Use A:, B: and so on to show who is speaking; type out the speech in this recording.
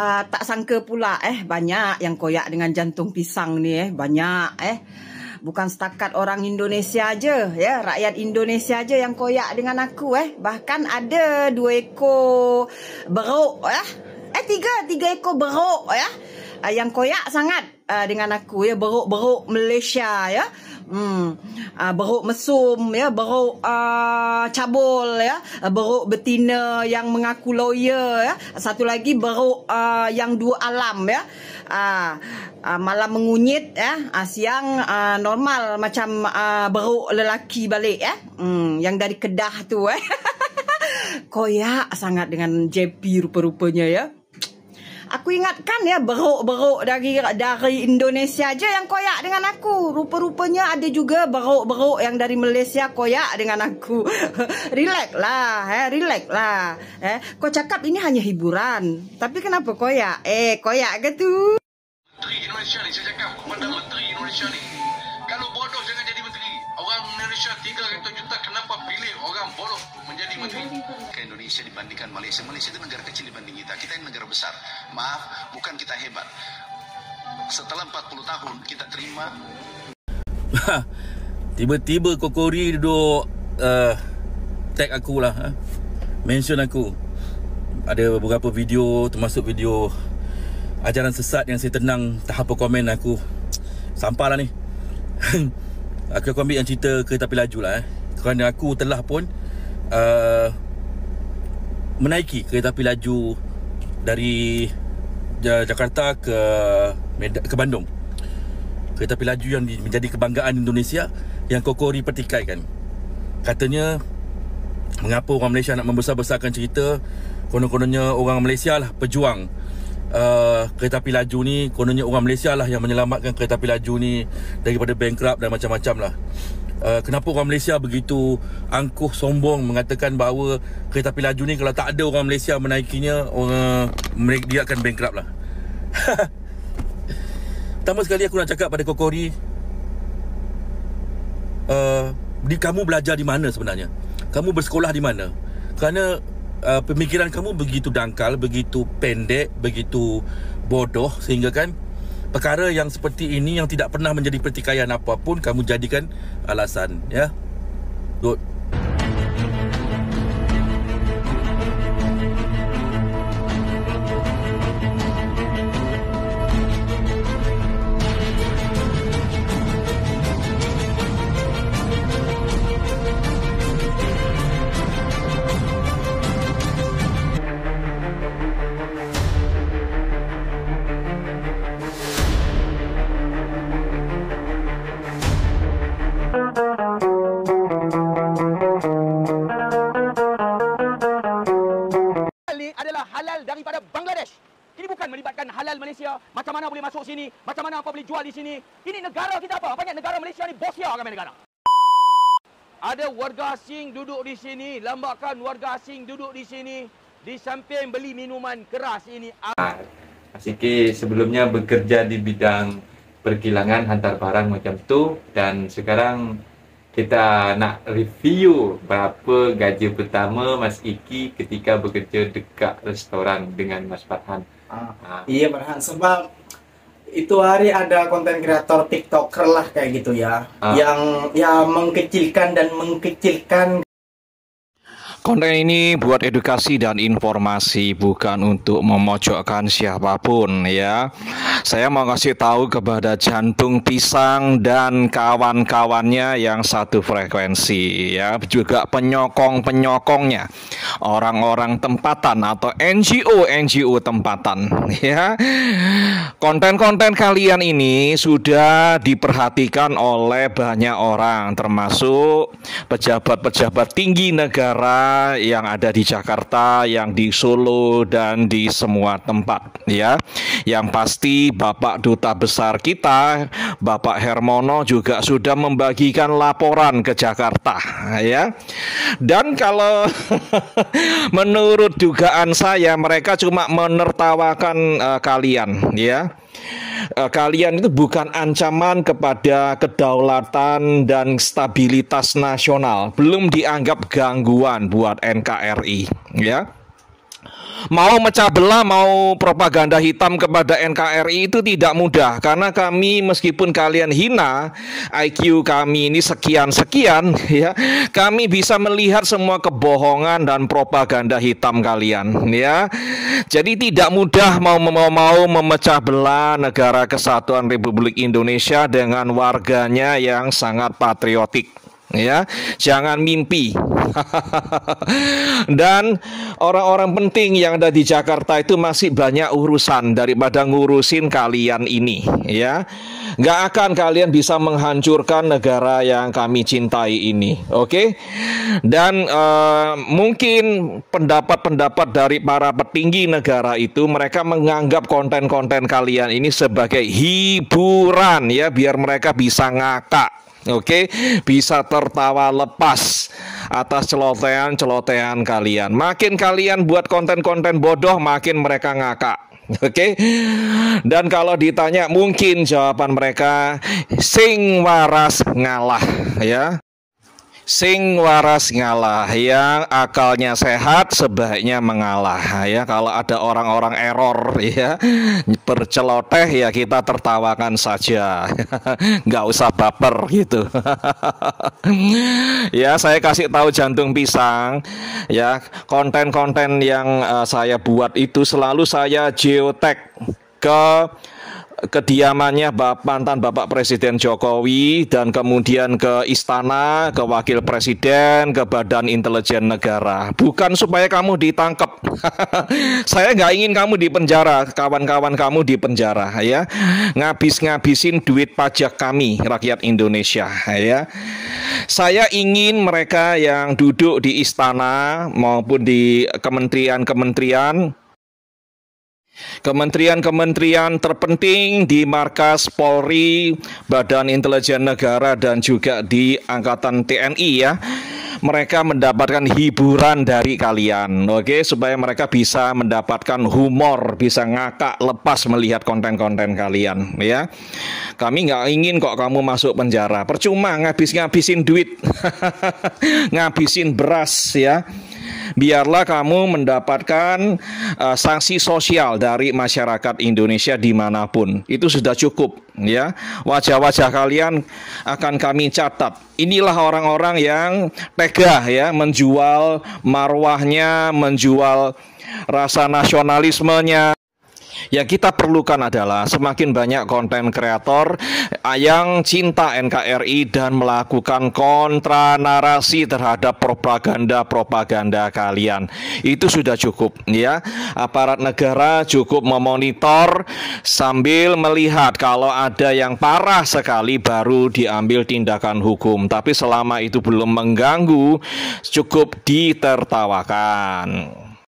A: Tak sangka pula banyak yang koyak dengan jantung pisang ni banyak bukan setakat orang Indonesia aja ya, rakyat Indonesia aja yang koyak dengan aku bahkan ada 2 ekor beruk tiga ekor beruk yang koyak sangat dengan aku ya, beruk Malaysia ya. Beruk mesum ya, beruk cabul ya, beruk betina yang mengaku lawyer ya, satu lagi beruk yang 2 alam ya. Malam mengunyit ya, siang normal macam beruk lelaki balik ya. Yang dari Kedah tu koyak sangat dengan JP rupa-rupanya ya. Aku ingatkan ya, beruk-beruk dari Indonesia aja yang koyak dengan aku. Rupa-rupanya ada juga beruk-beruk yang dari Malaysia koyak dengan aku. Relax lah. Kau cakap ini hanya hiburan, tapi kenapa koyak? Koyak ke tu?
B: Menteri Indonesia ni, saya cakap kepada Menteri Indonesia ni, kalau bodoh jangan jadi menteri. Orang Indonesia 300 juta, kenapa pilih orang bodoh menjadi menteri? Ke Indonesia dibandingkan Malaysia. Malaysia itu negara kecil dibanding kita. Kita ini negara besar. Maaf, bukan kita hebat. Setelah 40 tahun kita terima.
C: Tiba-tiba Kokori duduk tag aku lah, mention aku. Ada beberapa video, termasuk video ajaran sesat yang saya tenang. Tak apa komen aku. Sampah lah ni. Aku ambil yang cerita kereta api laju lah kerana aku telah pun menaiki kereta api laju dari Jakarta ke Bandung. Kereta api laju yang menjadi kebanggaan Indonesia, yang Kokori pertikaikan. Katanya, mengapa orang Malaysia nak membesar-besarkan cerita, konon-kononnya orang Malaysia lah pejuang kereta api laju ni. Kononnya orang Malaysia lah yang menyelamatkan kereta api laju ni daripada bankrupt dan macam-macam lah. Kenapa orang Malaysia begitu angkuh, sombong mengatakan bahawa kereta api laju ni kalau tak ada orang Malaysia menaikinya, dia akan bankrupt lah. Pertama sekali aku nak cakap pada Kokori, kamu belajar di mana sebenarnya? Kamu bersekolah di mana? Kerana pemikiran kamu begitu dangkal, begitu pendek, begitu bodoh, sehingga kan perkara yang seperti ini yang tidak pernah menjadi pertikaian apapun kamu jadikan alasan ya. Good.
D: Daripada Bangladesh. Ini bukan melibatkan halal Malaysia. Macam mana boleh masuk sini, macam mana apa boleh jual di sini. Ini negara kita apa? Banyak negara Malaysia ni bos ya ramai negara. Ada warga asing duduk di sini, lambakan warga asing duduk di sini di samping beli minuman keras ini.
E: Asyik sebelumnya bekerja di bidang perkilangan hantar barang macam tu, dan sekarang kita nak review berapa gaji pertama Mas Iki ketika bekerja dekat restoran dengan Mas Farhan.
F: Iya Farhan, sebab itu hari ada konten kreator TikToker lah kayak gitu ya, yang mengkecilkan dan mengkecilkan.
G: Konten ini buat edukasi dan informasi, bukan untuk memojokkan siapapun ya. Saya mau kasih tahu kepada jantung pisang dan kawan-kawannya yang satu frekuensi ya, juga penyokong-penyokongnya, orang-orang tempatan atau NGO tempatan ya. Konten-konten kalian ini sudah diperhatikan oleh banyak orang, termasuk pejabat-pejabat tinggi negara yang ada di Jakarta, yang di Solo, dan di semua tempat ya. Yang pasti Bapak Duta Besar kita, Bapak Hermono, juga sudah membagikan laporan ke Jakarta ya. Dan kalau menurut dugaan saya, mereka cuma menertawakan kalian ya. Kalian itu bukan ancaman kepada kedaulatan dan stabilitas nasional, belum dianggap gangguan buat NKRI ya. mau mecah belah, mau propaganda hitam kepada NKRI itu tidak mudah. Karena kami, meskipun kalian hina, IQ kami ini sekian-sekian ya, kami bisa melihat semua kebohongan dan propaganda hitam kalian ya. Jadi tidak mudah mau memecah belah negara kesatuan Republik Indonesia dengan warganya yang sangat patriotik. Ya, jangan mimpi. Dan orang-orang penting yang ada di Jakarta itu masih banyak urusan daripada ngurusin kalian ini, ya. Nggak akan kalian bisa menghancurkan negara yang kami cintai ini, oke? Dan mungkin pendapat-pendapat dari para petinggi negara itu, mereka menganggap konten-konten kalian ini sebagai hiburan, ya, biar mereka bisa ngakak. Oke, bisa tertawa lepas atas celotehan-celotehan kalian. Makin kalian buat konten-konten bodoh, makin mereka ngakak. Oke. Dan kalau ditanya, mungkin jawaban mereka sing waras ngalah, ya. Sing waras ngalah, yang akalnya sehat sebaiknya mengalah, ya. Kalau ada orang-orang error, ya, berceloteh, ya kita tertawakan saja, nggak usah baper gitu. Ya, saya kasih tahu Jantung Pisang, ya, konten-konten yang saya buat itu selalu saya geotag ke kediamannya mantan Bapak Presiden Jokowi, dan kemudian ke istana, ke wakil presiden, ke Badan Intelijen Negara. Bukan supaya kamu ditangkap. Saya nggak ingin kamu di penjara, kawan-kawan kamu di penjara, ya. Ngabisin duit pajak kami, rakyat Indonesia, ya. Saya ingin mereka yang duduk di istana maupun di kementerian-kementerian terpenting di markas Polri, Badan Intelijen Negara, dan juga di Angkatan TNI, ya. Mereka mendapatkan hiburan dari kalian, oke, supaya mereka bisa mendapatkan humor, bisa ngakak lepas melihat konten-konten kalian, ya. Kami nggak ingin kok kamu masuk penjara, percuma ngabisin duit, ngabisin beras, ya. Biarlah kamu mendapatkan sanksi sosial dari masyarakat Indonesia dimanapun. Itu sudah cukup, ya. Wajah-wajah kalian akan kami catat. Inilah orang-orang yang tega, ya, menjual marwahnya, menjual rasa nasionalismenya. Yang kita perlukan adalah semakin banyak konten kreator yang cinta NKRI dan melakukan kontra narasi terhadap propaganda kalian. Itu sudah cukup, ya. Aparat negara cukup memonitor sambil melihat kalau ada yang parah sekali baru diambil tindakan hukum. Tapi selama itu belum mengganggu, cukup ditertawakan.